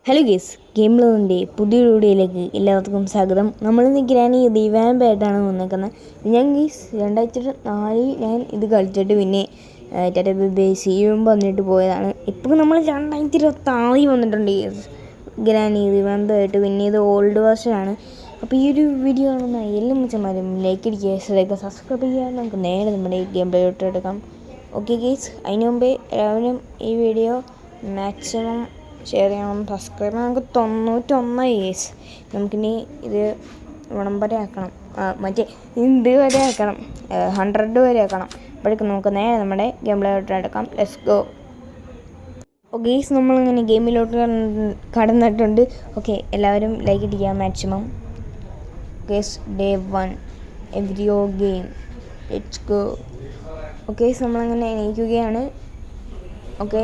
Hello guys, ഗെയിമിലുണ്ട് പുതിയൊരു വീഡിയോയിലേക്ക് എല്ലാവർക്കും സ്വാഗതം. നമ്മളിന്ന് ഗ്രാനി റിവാമ്പായിട്ടാണ് വന്നേക്കുന്നത്. ഞാൻ ഗേസ് 2004 ഞാൻ ഇത് കളിച്ചിട്ട് പിന്നെ സീവും വന്നിട്ട് പോയതാണ്. ഇപ്പോൾ നമ്മൾ 2026 വന്നിട്ടുണ്ട് ഗേസ് ഗ്രാനി റിവാമ്പായിട്ട്. പിന്നെ ഇത് ഓൾഡ് വേർഷനാണ്. അപ്പോൾ ഈ ഒരു വീഡിയോ കാണുന്ന എല്ലാ മിച്ചന്മാരും ലൈക്ക് അടിക്കുക, സബ്സ്ക്രൈബ് ചെയ്യുക. നമുക്ക് നേരെ നമ്മുടെ ഗെയിം പ്ലേയോട്ട് എടുക്കാം. ഓക്കെ ഗേസ്, അതിന് മുമ്പേ എല്ലാവരും ഈ വീഡിയോ മാക്സിമം ഷെയർ ചെയ്യണം, സബ്സ്ക്രൈബ് ചെയ്യണം. നമുക്ക് 91 കേസ്. നമുക്കിനി ഇത് ഇവിടം വരെ ആക്കണം, മറ്റേ ഇത് വരെ ആക്കണം, 100 വരെ ആക്കണം. അപ്പോഴേക്കും നമുക്ക് നേരെ നമ്മുടെ ഗെയിമിലോട്ട് എടുക്കാം. Let's go. ഓക്കെ ഗേസ്, നമ്മളിങ്ങനെ ഗെയിമിലോട്ട് കടന്നിട്ടുണ്ട്. ഓക്കെ, എല്ലാവരും ലൈക്ക് അടിക്കുക മാക്സിമം. ഗേസ്, ഡേ 1 എവരിയോ ഗെയിം. Let's go. ഓക്കെ, നമ്മളങ്ങനെ എണീക്കുകയാണ്. ഓക്കെ,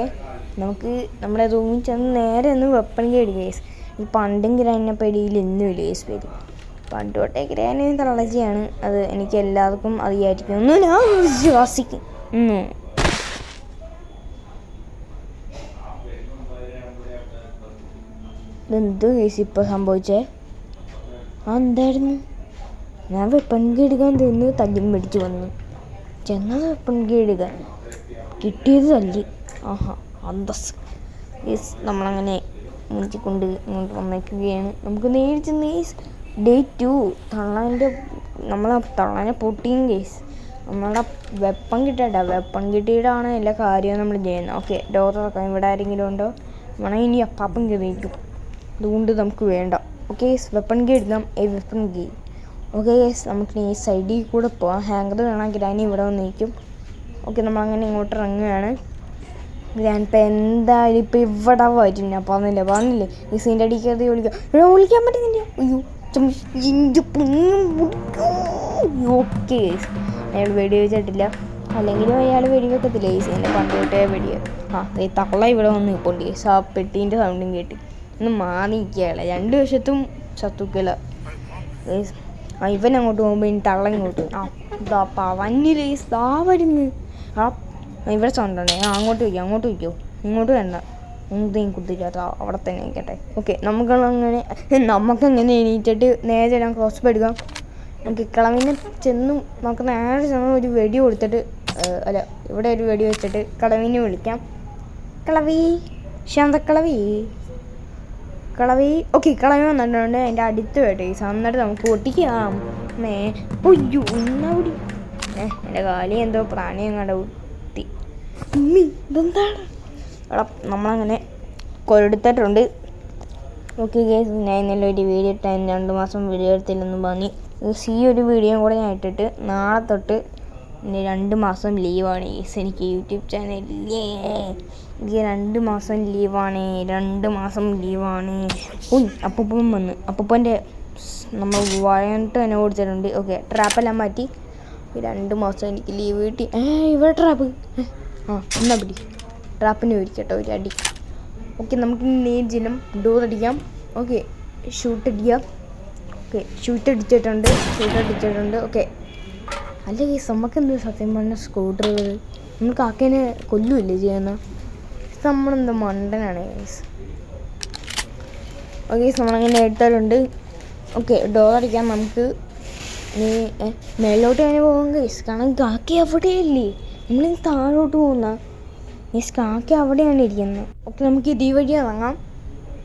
നമുക്ക് നമ്മുടെ റൂമിൽ ചെന്ന് നേരെ ഒന്ന് വെപ്പൺ കേടി കേസ്. ഈ പണ്ടും ഗ്രാനിനെ പേടിയിൽ ഇന്നുമില്ല കേസ് പേടി. പണ്ട് തൊട്ടേ ഗ്രാനി തള്ളച്ചിയാണ്, അത് എനിക്ക് എല്ലാവർക്കും അറിയായിരിക്കും. ഒന്നും ഞാൻ വിശ്വസിക്കും. ഇതെന്ത് കേസ് ഇപ്പോൾ സംഭവിച്ചേ? എന്തായിരുന്നു? ഞാൻ വെപ്പൺ കേടുക്കാൻ തിന്ന് തല്ലും പിടിച്ച് വന്നു. ചെന്നത് വെപ്പൺ കേടുക്കാൻ, കിട്ടിയത് തല്ലി. ആഹാ, അന്തസ്. യെസ്, നമ്മളങ്ങനെ മുഞ്ചിക്കൊണ്ട് ഇങ്ങോട്ട് വന്നേക്കുകയാണ്. നമുക്ക് നേരിച്ച് ഡേ 2 നമ്മളെ തള്ളാനെ പൊട്ടിയും കേസ്. നമ്മളെ വെപ്പൺ കിട്ടിയിട്ടാണ് എല്ലാ കാര്യവും നമ്മൾ ചെയ്യുന്നത്. ഓക്കെ, ഡോർ തുറക്കാം. ഇവിടെ ആരെങ്കിലും ഉണ്ടോ? വേണമെങ്കിൽ ഇനി അപ്പാപ്പം കയറിയിരിക്കും, അതുകൊണ്ട് നമുക്ക് വേണ്ട. ഓക്കെ, വെപ്പൺ കീ എടുക്കാം. Weapon key. ഓക്കെ യെസ്, നമുക്ക് ഈ സൈഡിൽ കൂടെ പോവാം. ഹാങ്കർ കാണാൻ ഗ്രാനി ഇവിടെ വന്നിരിക്കും. ഓക്കെ, നമ്മളങ്ങനെ ഇങ്ങോട്ട് ഇറങ്ങുകയാണ്. ഞാനിപ്പോൾ എന്തായാലും ഇപ്പോൾ ഇവിടെ വരും. ഞാൻ പറഞ്ഞില്ലേ ഈ സീൻ്റെ അടിക്കാതെ വിളിക്കാൻ പറ്റുന്നില്ല. അയ്യോ, ഓക്കെ, അയാൾ വെടി വെച്ചിട്ടില്ല, അല്ലെങ്കിലും അയാൾ വെടി വെക്കത്തില്ല. ഈ സീൻ്റെ പണ്ട് തൊട്ടേ വെടിയ. ഈ തള്ള ഇവിടെ വന്ന് ഇപ്പോൾ ആ പെട്ടീൻ്റെ സൗണ്ടും കേട്ട് ഒന്ന് മാറിയിരിക്കുകയല്ല. 2 വശത്തും ശത്രുക്കള. ഇവൻ അങ്ങോട്ട് പോകുമ്പോൾ ഇനി തള്ള ഇങ്ങോട്ട്. പവന്നില്ലേ ദാ വരുന്നു. ഇവിടെ സൗണ്ടാണ്. അങ്ങോട്ട് വയ്ക്കോ, ഇങ്ങോട്ട് വേണ്ട, ഒന്നും കുത്തില്ലാത്ത അവിടെ തന്നെ നിൽക്കട്ടെ. ഓക്കെ, നമുക്കങ്ങനെ എണീറ്റിട്ട് നേരെ ഞാൻ ക്രോസ് എടുക്കാം. നമുക്ക് കളവിനെ നമുക്ക് നേരെ ചെന്ന് ഒരു വെടി കൊടുത്തിട്ട്, അല്ല ഇവിടെ ഒരു വെടി വെച്ചിട്ട് കളവിനെ വിളിക്കാം. കളവി, ശാന്തക്കളവി. ഓക്കെ, കളവി വന്നിട്ടുണ്ട്. അതിൻ്റെ അടുത്ത് വേട്ടെ എന്നിട്ട് നമുക്ക് പൊട്ടിക്കാം. ഒയ്യോ, ഒന്നാടി എൻ്റെ കാലി എന്തോ പ്രാണി അങ്ങോട്ട് കുത്തി. ഇതെന്താണ്? എടാ, നമ്മളങ്ങനെ കൊരെടുത്തിട്ടുണ്ട്. ഓക്കെ ഗേസ്, ഞാൻ ഇന്നലെ ഒരു വീഡിയോ ഇട്ടാൽ 2 മാസം വീഡിയോ എടുത്തില്ലെന്ന് പറഞ്ഞ് ഈ ഒരു വീഡിയോയും കൂടെ ഞാൻ ഇട്ടിട്ട് നാളെ തൊട്ട് 2 മാസം ലീവാണ് ഗേസ്. എനിക്ക് യൂട്യൂബ് ചാനലില്ലേ, എനിക്ക് 2 മാസം ലീവാണ്. 2 മാസം ലീവാണ്. അപ്പൂപ്പൻ വന്ന് അപ്പൂപ്പൻ്റെ നമ്മൾ വഴന്നിട്ട് തന്നെ കൊടുത്തിട്ടുണ്ട്. ഓക്കെ, ട്രാപ്പെല്ലാം മാറ്റി 2 മാസം എനിക്ക് ലീവ് കിട്ടി. ഇവിടെ ട്രാപ്പ്. എന്നാ പിടി, ട്രാപ്പിന് ഒരിക്കട്ടോ ഒരു അടി. ഓക്കെ, നമുക്ക് നേരിച്ചിനും ഡോർ അടിക്കാം. ഓക്കെ, ഷൂട്ട് അടിക്കാം. ഓക്കെ, ഷൂട്ട് അടിച്ചിട്ടുണ്ട്. ഓക്കെ, അല്ല കേസ്, നമുക്കെന്ത് സത്യം പറഞ്ഞ സ്കൂട്ടർ നമ്മൾ കാക്കേനെ കൊല്ലുമില്ലേ ചെയ്യുന്ന? നമ്മളെന്താ മണ്ടനാണ് കേസ്. ഓക്കെ, നമ്മളങ്ങനെ എടുത്തിട്ടുണ്ട്. ഓക്കെ, ഡോർ അടിക്കാം. നമുക്ക് മേലോട്ട് തന്നെ പോകാം കേസ്, കാരണം കാക്കി അവിടെയല്ലേ. നമ്മൾ താഴോട്ട് പോകുന്ന കേസ്, കാക്കി അവിടെയാണ് ഇരിക്കുന്നത്. ഓക്കെ, നമുക്ക് ഇതേ വഴി ഇറങ്ങാം.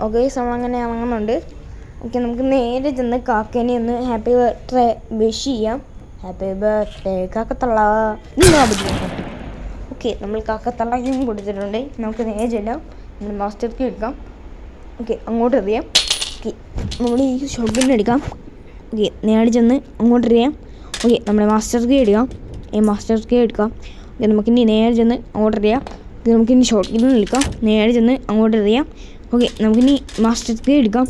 ഓക്കെ, നമ്മളങ്ങനെ ഇറങ്ങുന്നുണ്ട്. ഓക്കെ, നമുക്ക് നേരെ ചെന്ന് കാക്കേനെ ഒന്ന് ഹാപ്പി ബർത്ത്ഡേ വിഷ് ചെയ്യാം. ഹാപ്പി ബർത്ത്ഡേ കാക്കത്തള്ള. ഓക്കെ, നമ്മൾ കാക്കത്തള്ളയും കൊടുത്തിട്ടുണ്ട്. നമുക്ക് നേരെ ചെല്ലാം. നമ്മൾ മാസ്റ്റർ കീ എടുക്കാം. ഓക്കെ, അങ്ങോട്ട് എറിയാം. ഓക്കെ, നമ്മൾ ഈ ഷോപ്പിന് എടുക്കാം. ഓക്കെ, നേരെ ചെന്ന് അങ്ങോട്ട് എറിയാം. ഓക്കെ, നമ്മുടെ മാസ്റ്റർ കീ എടുക്കാം. ഓക്കെ, നമുക്കിനി നേരെ ചെന്ന് അങ്ങോട്ട് എറിയാം. ഓക്കെ, നമുക്കിനി ഷോർട്ട് ഗൺ എടുക്കാം. നേരെ ചെന്ന് അങ്ങോട്ട് എറിയാം. ഓക്കെ, നമുക്കിനി മാസ്റ്റർ കീ എടുക്കാം.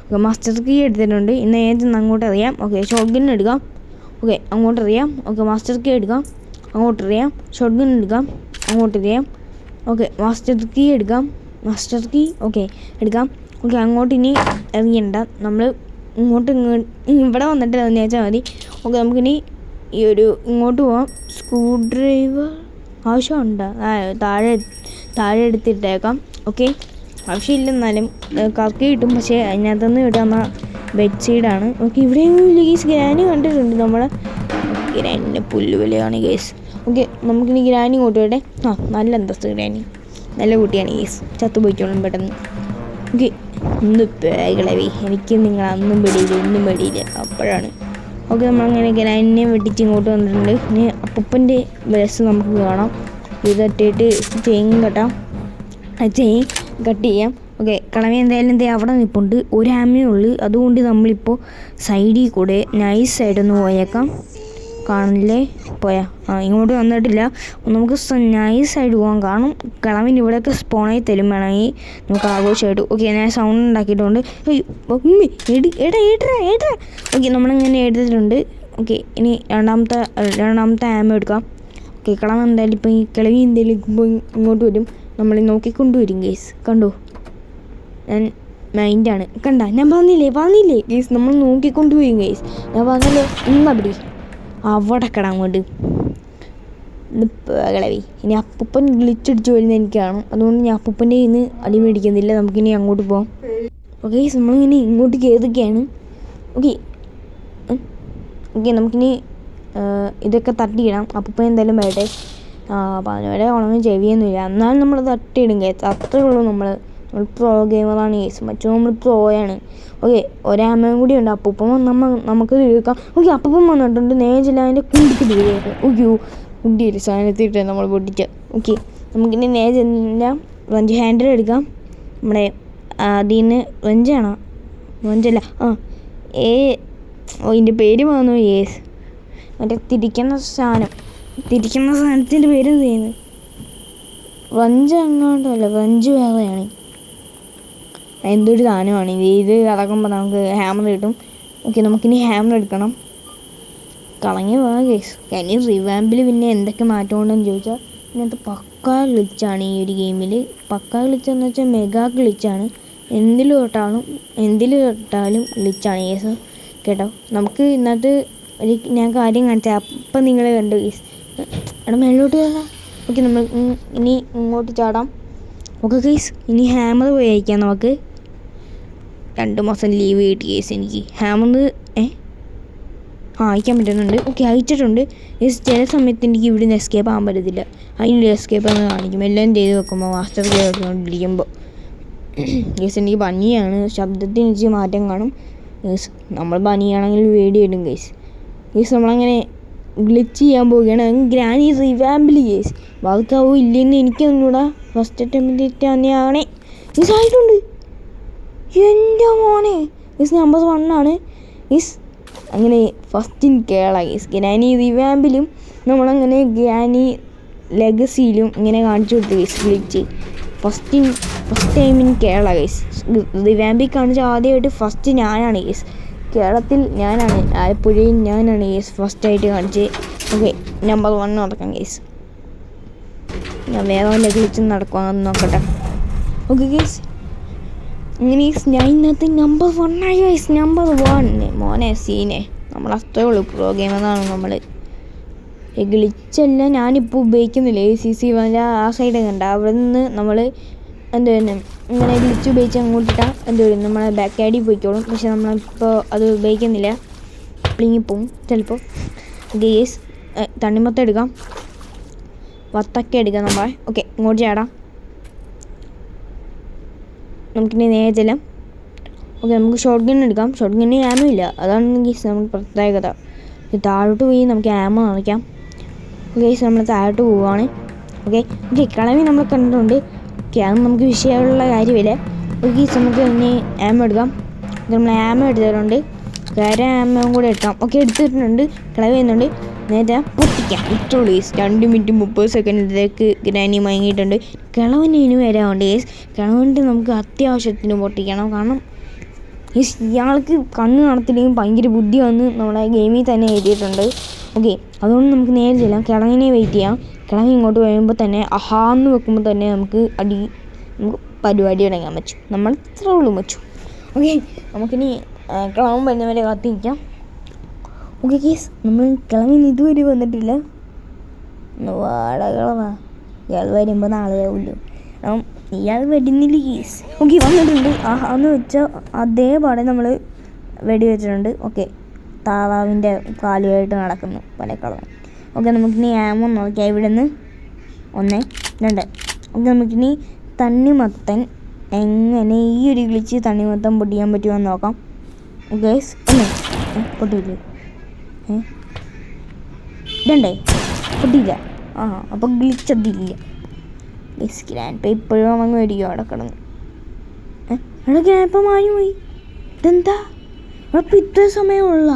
ഓക്കെ, മാസ്റ്റർ കീ എടുത്തിട്ടുണ്ട്. നേരെ ചെന്ന് അങ്ങോട്ട് എറിയാം. ഓക്കെ, ഷോർട്ട് ഗൺ എടുക്കാം. ഓക്കെ, അങ്ങോട്ട് എറിയാം. ഓക്കെ, മാസ്റ്റർ കീ എടുക്കാം. അങ്ങോട്ട് എറിയാം. ഷോർട്ട് ഗൺ എടുക്കാം. അങ്ങോട്ട് എറിയാം. ഓക്കെ, മാസ്റ്റർ കീ എടുക്കാം. ഓക്കെ എടുക്കാം. ഓക്കെ, അങ്ങോട്ട് ഇനി എറിയണ്ട, നമ്മൾ ഇങ്ങോട്ട് ഇവിടെ വന്നിട്ട് എറിഞ്ഞാൽ മതി. ഓക്കെ, നമുക്കിനി ഈ ഇങ്ങോട്ട് പോവാം. സ്ക്രൂ ഡ്രൈവർ ആവശ്യമുണ്ടോ? താഴെ എടുത്തിട്ടേക്കാം. ഓക്കെ, ആവശ്യമില്ല, എന്നാലും കറക്കി കിട്ടും. പക്ഷേ അതിനകത്തുനിന്ന് കിട്ടുന്ന ബെഡ്ഷീറ്റാണ്. ഓക്കെ, ഇവിടെയും ഗേസ് ഗ്രാനി കണ്ടിട്ടുണ്ട് നമ്മളെ. ഗ്രാനിൻ്റെ പുല്ലുവിലയാണ് ഗേസ്. ഓക്കെ, നമുക്കിനി ഗ്രാനി ഇങ്ങോട്ട് വിടേ. നല്ല അന്തസ്ത് ഗ്രാനി, നല്ല കുട്ടിയാണ് ഗേസ്. ചത്തുപോയിക്കോളും പെട്ടെന്ന്. ഓക്കെ, ഒന്ന് പേകളവേ, എനിക്ക് നിങ്ങൾ അന്നും പെടിയില്ല ഇന്നും പെടിയില്ല അപ്പോഴാണ്. ഓക്കെ, നമ്മളങ്ങനെ ഗ്രാനിനെ വെട്ടിച്ച് ഇങ്ങോട്ട് വന്നിട്ടുണ്ട്. ഇനി അപ്പൂപ്പൻ്റെ ബസ് നമുക്ക് കാണാം. ഇത് തട്ടിയിട്ട് ചെയിൻ കട്ടാം, ചെയിൻ കട്ട് ചെയ്യാം. ഓക്കെ, കളവി എന്തായാലും അവിടെ നിൽപ്പുണ്ട്. ഒരു ആമയേ ഉള്ളൂ, അതുകൊണ്ട് നമ്മളിപ്പോൾ സൈഡിൽ കൂടെ നൈസായിട്ടൊന്ന് പോയേക്കാം. കാണില്ലേ, പോയാ ഇങ്ങോട്ട് വന്നിട്ടില്ല. നമുക്ക് നൈസായിട്ട് പോകാൻ കാണും. കളവിന് ഇവിടെയൊക്കെ സ്പോണായി തരും വേണമെങ്കിൽ നമുക്ക് ആഘോഷമായിട്ട്. ഓക്കെ, ഞാൻ സൗണ്ട് ഉണ്ടാക്കിയിട്ടുണ്ട്. ഓക്കെ, നമ്മളിങ്ങനെ എടുത്തിട്ടുണ്ട്. ഓക്കെ, ഇനി രണ്ടാമത്തെ ആമ എടുക്കാം. ഓക്കെ, കളവ് എന്തായാലും ഇപ്പം ഈ കിളവി എന്തായാലും ഇങ്ങോട്ട് വരും. നമ്മളെ നോക്കിക്കൊണ്ടുവരും ഗേസ്. കണ്ടോ, ഞാൻ മൈൻഡാണ്, കണ്ട ഞാൻ പറഞ്ഞില്ലേ ഗേസ്, നമ്മൾ നോക്കിക്കൊണ്ടുപോയി ഗേസ്. ഞാൻ പറഞ്ഞല്ലോ ഇന്നവിടെ അവിടെ കട അങ്ങോട്ട് കിളവി. ഇനി അപ്പൂപ്പൻ ഗ്ലിച്ചടിച്ച് വരുന്ന എനിക്ക് കാണും. അതുകൊണ്ട് ഞാൻ അപ്പൂപ്പൻ്റെ കയ്യിൽ നിന്ന് അടി മേടിക്കുന്നില്ല. നമുക്കിനി അങ്ങോട്ട് പോകാം. ഓക്കെ ഗേസ്, നമ്മളിങ്ങനെ ഇങ്ങോട്ട് കയറിയൊക്കെയാണ്. ഓക്കെ നമുക്കിനി ഇതൊക്കെ തട്ടിയിടാം. അപ്പൂപ്പൻ എന്തായാലും വരട്ടെ. പറഞ്ഞവരെ ഉണങ്ങും ചെവിയൊന്നുമില്ല, എന്നാലും നമ്മൾ തട്ടിയിടും കേസ്. അത്രേ ഉള്ളൂ. നമ്മൾ പ്രോ ഗെയിമറാണ് കേസ്. മറ്റു നമ്മൾ പ്രോയാണ്. ഓക്കെ, ഒരാമയും കൂടി ഉണ്ട്. അപ്പൂപ്പൻ നമുക്ക് തീർക്കാം. ഓക്കെ, അപ്പൂപ്പൻ വന്നിട്ടുണ്ട്. നേജില്ല അതിൻ്റെ കുണ്ടിക്ക് തീർക്കാം. ഓക്കെയോ, കുണ്ടി ഒരു സാധനത്തിട്ട് നമ്മൾ പൊട്ടിച്ച. ഓക്കെ, നമുക്കിനി നേജെല്ലാം റഞ്ച് ഹാൻഡിൽ എടുക്കാം. നമ്മുടെ അതിന് റഞ്ചാണോ, റഞ്ചല്ല, ഇതിൻ്റെ പേര് വന്നു യേസ്. മറ്റേ തിരിക്കുന്ന സാധനത്തിൻ്റെ പേര് എന്ത് ചെയ്യുന്നത്? റഞ്ച് അങ്ങോട്ടല്ല, റഞ്ച് വേറെയാണ്. എന്തൊരു സാധനമാണ് ഇത് കറക്കുമ്പോൾ നമുക്ക് ഹാമർ കിട്ടും. ഓക്കെ, നമുക്കിനി ഹാമർ എടുക്കണം. കളഞ്ഞു പോകാം കേസ്. ഇനി റിവാമ്പിൽ പിന്നെ എന്തൊക്കെ മാറ്റമുണ്ടെന്ന് ചോദിച്ചാൽ ഇതിനകത്ത് പക്കാ ഗ്ലിച്ചാണ് ഈ ഒരു ഗെയിമിൽ. പക്കാ ഗ്ലിച്ചെന്ന് വെച്ചാൽ മെഗാ ഗ്ലിച്ചാണ്. എന്തിൽ തൊട്ടാലും ഗ്ലിച്ചാണ് കേസ്, കേട്ടോ. നമുക്ക് ഇന്നത്തെ ഞാൻ കാര്യം കാണിച്ചാൽ അപ്പം നിങ്ങൾ കണ്ടു കേസ്. എടാ മേലോട്ട് കയറാം. ഓക്കെ, നമ്മൾ ഇനി ഇങ്ങോട്ട് ചാടാം. ഓക്കെ കേസ്, ഇനി ഹാമർ പോയി അയക്കാം. നമുക്ക് 2 മാസം ലീവ് കിട്ടി കേസ് എനിക്ക്. ഹാമർ അയക്കാൻ പറ്റുന്നുണ്ട്. ഓക്കെ, അയച്ചിട്ടുണ്ട് കേസ്. ചില സമയത്ത് എനിക്ക് ഇവിടുന്ന് എസ്കേപ്പ് ആകാൻ പറ്റത്തില്ല. അതിൻ്റെ എസ്കേപ്പ് എന്ന് കാണിക്കും. എല്ലാം ചെയ്ത് വെക്കുമ്പോൾ മാസ്റ്റർ ചെയ്തുകൊണ്ടിരിക്കുമ്പോൾ കേസ് എനിക്ക് പനിയാണ്. ശബ്ദത്തിന് ഇച്ചിരി മാറ്റം കാണും കേസ്. നമ്മൾ പനിയാണെങ്കിൽ വീഡിയോ ഇടും കേസ്. നമ്മളങ്ങനെ ഗ്ലിച്ച് ചെയ്യാൻ പോവുകയാണ്. ഗ്രാനി റിവാമ്പിൾ കേസ്. വർക്കാവോ ഇല്ലെന്ന് എനിക്കൊന്നുകൂടെ ഫസ്റ്റ് അറ്റംപ്റ്റ് തന്നെയാണ് കേസ്. ആയിട്ടുണ്ട് എൻ്റെ മോനെ കേസ്. നമ്പർ 1 ആണ് കേസ്. അങ്ങനെ ഫസ്റ്റിൻ കേരള കേസ്. ഗ്രാനി റിവാമ്പിലും നമ്മളങ്ങനെ ഗ്രാനി ലെഗസിയിലും ഇങ്ങനെ കാണിച്ചു കൊടുത്തു guys glitch. First time in Kerala guys. റിവാമ്പിൽ കാണിച്ച ആദ്യമായിട്ട് ഫസ്റ്റ് ഞാനാണ് കേസ്. കേരളത്തിൽ ഞാനാണ്, ആലപ്പുഴയിൽ ഞാനാണ് കേസ് ഫസ്റ്റായിട്ട് കാണിച്ചത്. ഓക്കെ, നമ്പർ 1 നടക്കാം കേസ്. ഞാൻ വേറെ വല്ല ഗ്ലിച്ചും നടക്കുവാന്ന് നോക്കട്ടെ. ഓക്കെ കേസ്, ഇങ്ങനെ ഞാൻ ഇന്നത്തെ നമ്പർ 1 ആയി കേസ്. നമ്പർ 1 മോനെ സീനെ. നമ്മൾ അത്രേ ഉള്ളൂ, പ്രോ ഗെയിമറാണ് നമ്മൾ. ഗ്ലിച്ചെല്ലാം ഞാനിപ്പോൾ ഉപയോഗിക്കുന്നില്ല. CC ആ സൈഡ് കണ്ട അവിടെ നിന്ന് നമ്മൾ എന്ത് തന്നെ ഇങ്ങനെ ഗ്ലിച്ച് ഉപയോഗിച്ച് അങ്ങോട്ടിട്ടാൽ എന്ത് വരും, നമ്മളെ ബാക്ക് ആഡിൽ പോയിക്കോളും. പക്ഷെ നമ്മളിപ്പോൾ അത് ഉപയോഗിക്കുന്നില്ല, പ്ലിങ്ങിപ്പോവും ചിലപ്പോൾ. ഗേസ് തണ്ണിമത്തം എടുക്കാം, വത്തക്ക എടുക്കാം നമ്മളെ. ഓക്കെ, ഇങ്ങോട്ട് ചാടാം. നമുക്കിനി നേരെ ചെല്ലാം. ഓക്കെ, നമുക്ക് ഷോർട്ട് ഗൺ എടുക്കാം. ഷോർട്ട് ഗണ്ണിന് ആമോ ഇല്ല, അതാണ് ഗേസ് നമുക്ക് പ്രത്യേകത. താഴോട്ട് പോയി നമുക്ക് ആമോ നിറയ്ക്കാം. ഗേസ് നമ്മൾ താഴോട്ട് പോവുകയാണ്. ഓക്കെ, കളവി നമ്മൾ കണ്ടിട്ടുണ്ട്. ഓക്കെ, അത് നമുക്ക് വിഷയമുള്ള കാര്യമില്ല. ഓക്കെ, നമുക്ക് ഇനി ആമോ എടുക്കാം. നമ്മൾ ആമോ എടുത്തിട്ടുണ്ട്. വേറെ ആമോ കൂടെ എടുക്കാം. ഓക്കെ, എടുത്തിട്ടുണ്ട്. കളവി ചെയ്യുന്നുണ്ട്. നേരെ പൊട്ടിക്കാം. ഇത്രയുള്ളൂ കേസ്. 2 മിനിറ്റ് 30 സെക്കൻഡിലേക്ക് ഗ്രാനി മയങ്ങിയിട്ടുണ്ട്. കിളവന് ഇനി വരാറുണ്ട് കേസ്. കിളവൻ്റെ നമുക്ക് അത്യാവശ്യത്തിന് പൊട്ടിക്കണം. കാരണം ഇയാൾക്ക് കണ്ണ് കാണത്തില്ലെങ്കിൽ ഭയങ്കര ബുദ്ധി വന്ന് നമ്മളെ ഗെയിമിൽ തന്നെ എഴുതിയിട്ടുണ്ട്. ഓക്കെ, അതുകൊണ്ട് നമുക്ക് നേരെ ചെല്ലാം. കിളവിനെ വെയിറ്റ് ചെയ്യാം. കിളവി ഇങ്ങോട്ട് വരുമ്പോൾ തന്നെ അഹാന്ന് വെക്കുമ്പോൾ തന്നെ നമുക്ക് പരിപാടി തുടങ്ങാൻ പറ്റും. നമ്മൾ ഇത്ര ഉള്ളൂ വെച്ചു. ഓക്കെ, നമുക്കിനി കിളവൻ വരുന്നവരെ കാത്തിരിക്കാം. ഓക്കെ കേസ്, നമ്മൾ കിളവിന് ഇതുവരെ വന്നിട്ടില്ല. വാടകളവാ ഇയാൾ വരുമ്പോൾ നാളെ ആവുമല്ലോ. ഇയാൾ വെടിന്നില്ല കേസ്. ഓക്കെ വന്നിട്ടുണ്ട്. എന്ന് വെച്ചാൽ അതേപാടെ നമ്മൾ വെടി വെച്ചിട്ടുണ്ട്. ഓക്കെ താറാവിൻ്റെ കാലുമായിട്ട് നടക്കുന്നു പല കളർ. ഓക്കെ നമുക്കിനി ആമോ നോക്കാം. ഇവിടെ നിന്ന് 1 2. ഓക്കെ നമുക്കിനി തണ്ണിമത്തൻ എങ്ങനെ ഈ ഒരു ഗ്ലിച്ച് തണ്ണിമത്തൻ പൊട്ടിക്കാൻ പറ്റുമെന്ന് നോക്കാം. ഓക്കെ പൊട്ടിയില്ലേ? 2 പൊട്ടിയില്ല. അപ്പോൾ ഗ്ലിച്ച് അതില്ല. ഗ്രാൻഡ് പേ ഇപ്പോഴും അങ്ങ് മേടിക്കും അവിടെ കിടന്ന്. അവിടെ ഗ്രാൻഡ് പേ മാറി പോയി. ഇതെന്താ അവിടെ ഇപ്പം ഇത്ര സമയമുള്ള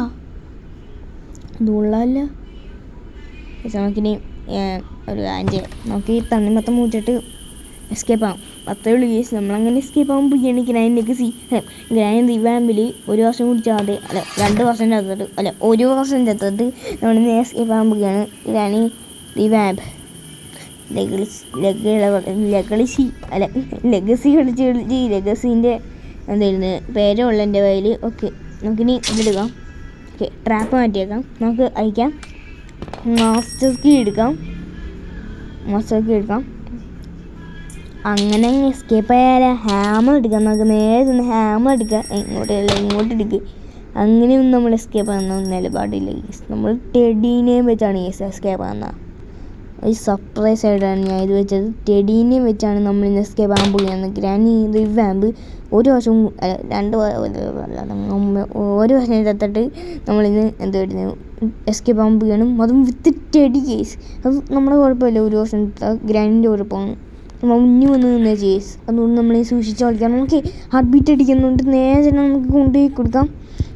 ഇതുള്ളല്ല. നമുക്കിനി ഒരു നമുക്ക് ഈ തണ്ണിമത്തം മൂച്ചിട്ട് എസ്കേപ്പ് ആകും. അത്രേ ഉള്ളൂ കേസ്. നമ്മളങ്ങനെ എസ്കേപ്പ് ആകുമ്പോൾ ഗ്രാൻഡിലേക്ക് ഗ്രാൻഡ് റിവാമ്പിൽ 1 വർഷം കുടിച്ചാതെ 2 വർഷം ചത്തിട്ട് 1 വർഷം ചത്തിട്ട് നമ്മളിന്ന് എസ്കേപ്പ് ആകാൻ പോവുകയാണ്. ഗ്രാനി റിവാമ്പ് ലെഗസി കളിച്ച് ലെഗസീൻ്റെ എന്തായിരുന്നു പേരുള്ള എൻ്റെ കയ്യിൽ. ഓക്കെ നമുക്കിനി ഇതെടുക്കാം. Okay trap മാറ്റിയേക്കാം. നമുക്ക് അയക്കാം. മാസ്റ്റർ കീ എടുക്കാം. അങ്ങനെ എസ്കേപ്പ് ആയാൽ ഹാമർ എടുക്കാം. നമുക്ക് നേരെ നിന്ന് ഹാമർ എടുക്കാം. ഇങ്ങോട്ട് എടുക്കുക. അങ്ങനെയൊന്നും നമ്മൾ എസ്കേപ്പ് ആകുന്ന നിലപാടില്ല. നമ്മൾ ടെഡീനെ വെച്ചാണ് എസ്കേപ്പ് ആകുന്നത്. ഒരു സർപ്രൈസ് ആയിട്ടാണ് ഞാൻ ഇത് വെച്ചത്. ടെഡീനെ വെച്ചാണ് നമ്മൾ ഇന്ന് എസ്കേപ്പ് ആകാൻ പോകുന്നത്. ഗ്രാനി റിവാമ്പ് 1 വർഷം 2 1 വർഷം ചത്തിട്ട് നമ്മളിന്ന് എന്ത് വരുന്നു എസ്കേപ്പ് ആകാൻ പോവുകയാണ്. അതും വിത്ത് ടെഡി കേസ്. അത് നമ്മുടെ കുഴപ്പമില്ല. 1 വർഷം ഗ്രാനിൻ്റെ കുഴപ്പമാണ്. നമ്മൾ മുന്നിൽ വന്ന് നിന്ന കേസ്. അതുകൊണ്ട് നമ്മൾ സൂക്ഷിച്ച് കളിക്കണം. നമുക്ക് ഹാർട്ട് ബീറ്റ് അടിക്കുന്നുണ്ട്. നേരെ നമുക്ക് കൊണ്ടുപോയി കൊടുക്കാം.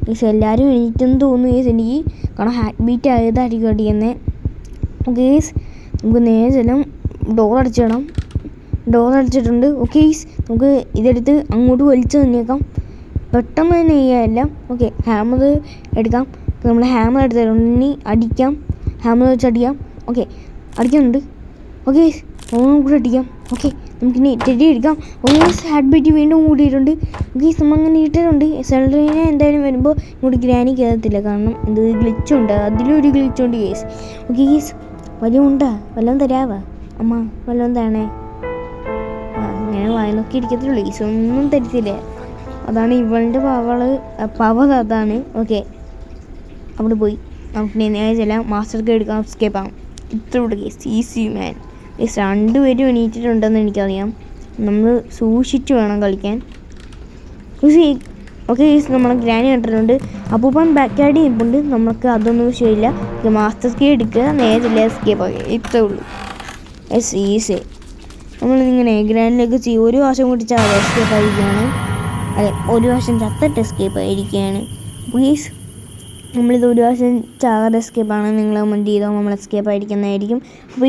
കേസ് എല്ലാവരും എണീറ്റെന്ന് തോന്നുന്നു കേസ് എനിക്ക്. കാരണം ഹാർട്ട് ബീറ്റ് ആയതായിരിക്കും അടിക്കുന്നത്. കേസ് നമുക്ക് നേരെ ചെല്ലാം. ഡോർ അടിച്ചിട്ടുണ്ട്. ഓക്കെ നമുക്ക് ഇതെടുത്ത് അങ്ങോട്ട് വലിച്ചു തന്നേക്കാം. പെട്ടെന്ന് തന്നെ ചെയ്യാമല്ല. ഓക്കെ ഹാമർ എടുക്കാം. നമ്മൾ ഹാമർ എടുത്തിട്ടുണ്ട്. ഇനി അടിക്കാം. ഹാമർ വെച്ച് അടിക്കാം. ഓക്കെ അടിക്കുന്നുണ്ട്. ഓക്കെ കൂടെ അടിക്കാം. ഓക്കെ നമുക്കിനി ടെഡി എടുക്കാം. ഓക്കെ ഹാർട്ട് ബീറ്റ് വീണ്ടും കൂടിയിട്ടുണ്ട്. ഓക്കെ നമ്മളങ്ങനെ ഇട്ടിട്ടുണ്ട്. സെൽഡറിനെ എന്തായാലും വരുമ്പോൾ ഇങ്ങോട്ട് ഗ്രാനി കയറത്തില്ല. കാരണം എന്ത് ഗ്ലിച്ചുണ്ട്. അതിലൊരു ഗ്ലിച്ചുണ്ട് കേസ്. ഓക്കെ കേസ് വലിയ ഉണ്ടാ വല്ലതും തരാവാ അമ്മ വല്ലതും തരണേ. ഇങ്ങനെ വായി നോക്കി ഇരിക്കത്തുള്ളൂ. കേസ് ഒന്നും തരത്തില്ല. അതാണ് ഇവളുടെ പവർ അതാണ്. ഓക്കെ അവിടെ പോയി നമുക്ക് നേരെ ചെല്ലാം. മാസ്റ്റർക്ക് എടുക്കാം. എസ്കേപ്പ് ആകും. ഇത്രയുള്ള കേസ്. Easy man. കേസ് 2 പേരും എണീറ്റിട്ടുണ്ടെന്ന് എനിക്കറിയാം. നമ്മൾ സൂക്ഷിച്ച് വേണം കളിക്കാൻ. ഓക്കെ കേസ് നമ്മൾ ഗ്രാനി കണ്ടിട്ടുണ്ട്. അപ്പൂപ്പൻ ബാക്ക് ആഡ് ചെയ്യുന്നുണ്ട്. നമുക്ക് അതൊന്നും വിഷയമില്ല. മാസ്റ്റർ കീ എടുക്കുക. നേരെ എസ്കേപ്പ് ആകുക. ഇത്രേ ഉള്ളൂ. ഈസി. നമ്മളിങ്ങനെ ഗ്രാനിലേക്ക് 1 വർഷം കൂടി എസ്കേപ്പ് ആയിരിക്കുകയാണ്. 1 വർഷം ചത്തിട്ട് എസ്കേപ്പ് ആയിരിക്കുകയാണ്. പ്ലീസ് നമ്മളിത് 1 വർഷം ചാകാതെ എസ്കേപ്പാണ്. നിങ്ങൾ കമൻറ്റ് ചെയ്തോ. നമ്മൾ എസ്കേപ്പ് ആയിരിക്കുന്നതായിരിക്കും. അപ്പോൾ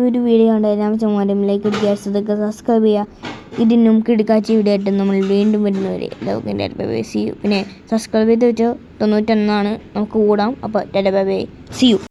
ഒരു വീഡിയോ കണ്ട എല്ലാ ചുമ്മാരും ലൈക്ക് അടിക്കുക. സബ്സ്ക്രൈബ് ചെയ്യുക. ഇതിനും കിടക്കാച്ച വീഡിയോ ആയിട്ട് നമ്മൾ വീണ്ടും വരുന്നവരെ എല്ലാവർക്കും ബൈ സി യു. പിന്നെ സബ്സ്ക്രൈബ് ചെയ്ത് വെച്ചോ 91 നമുക്ക് കൂടാം. അപ്പോൾ ബൈ സി യു.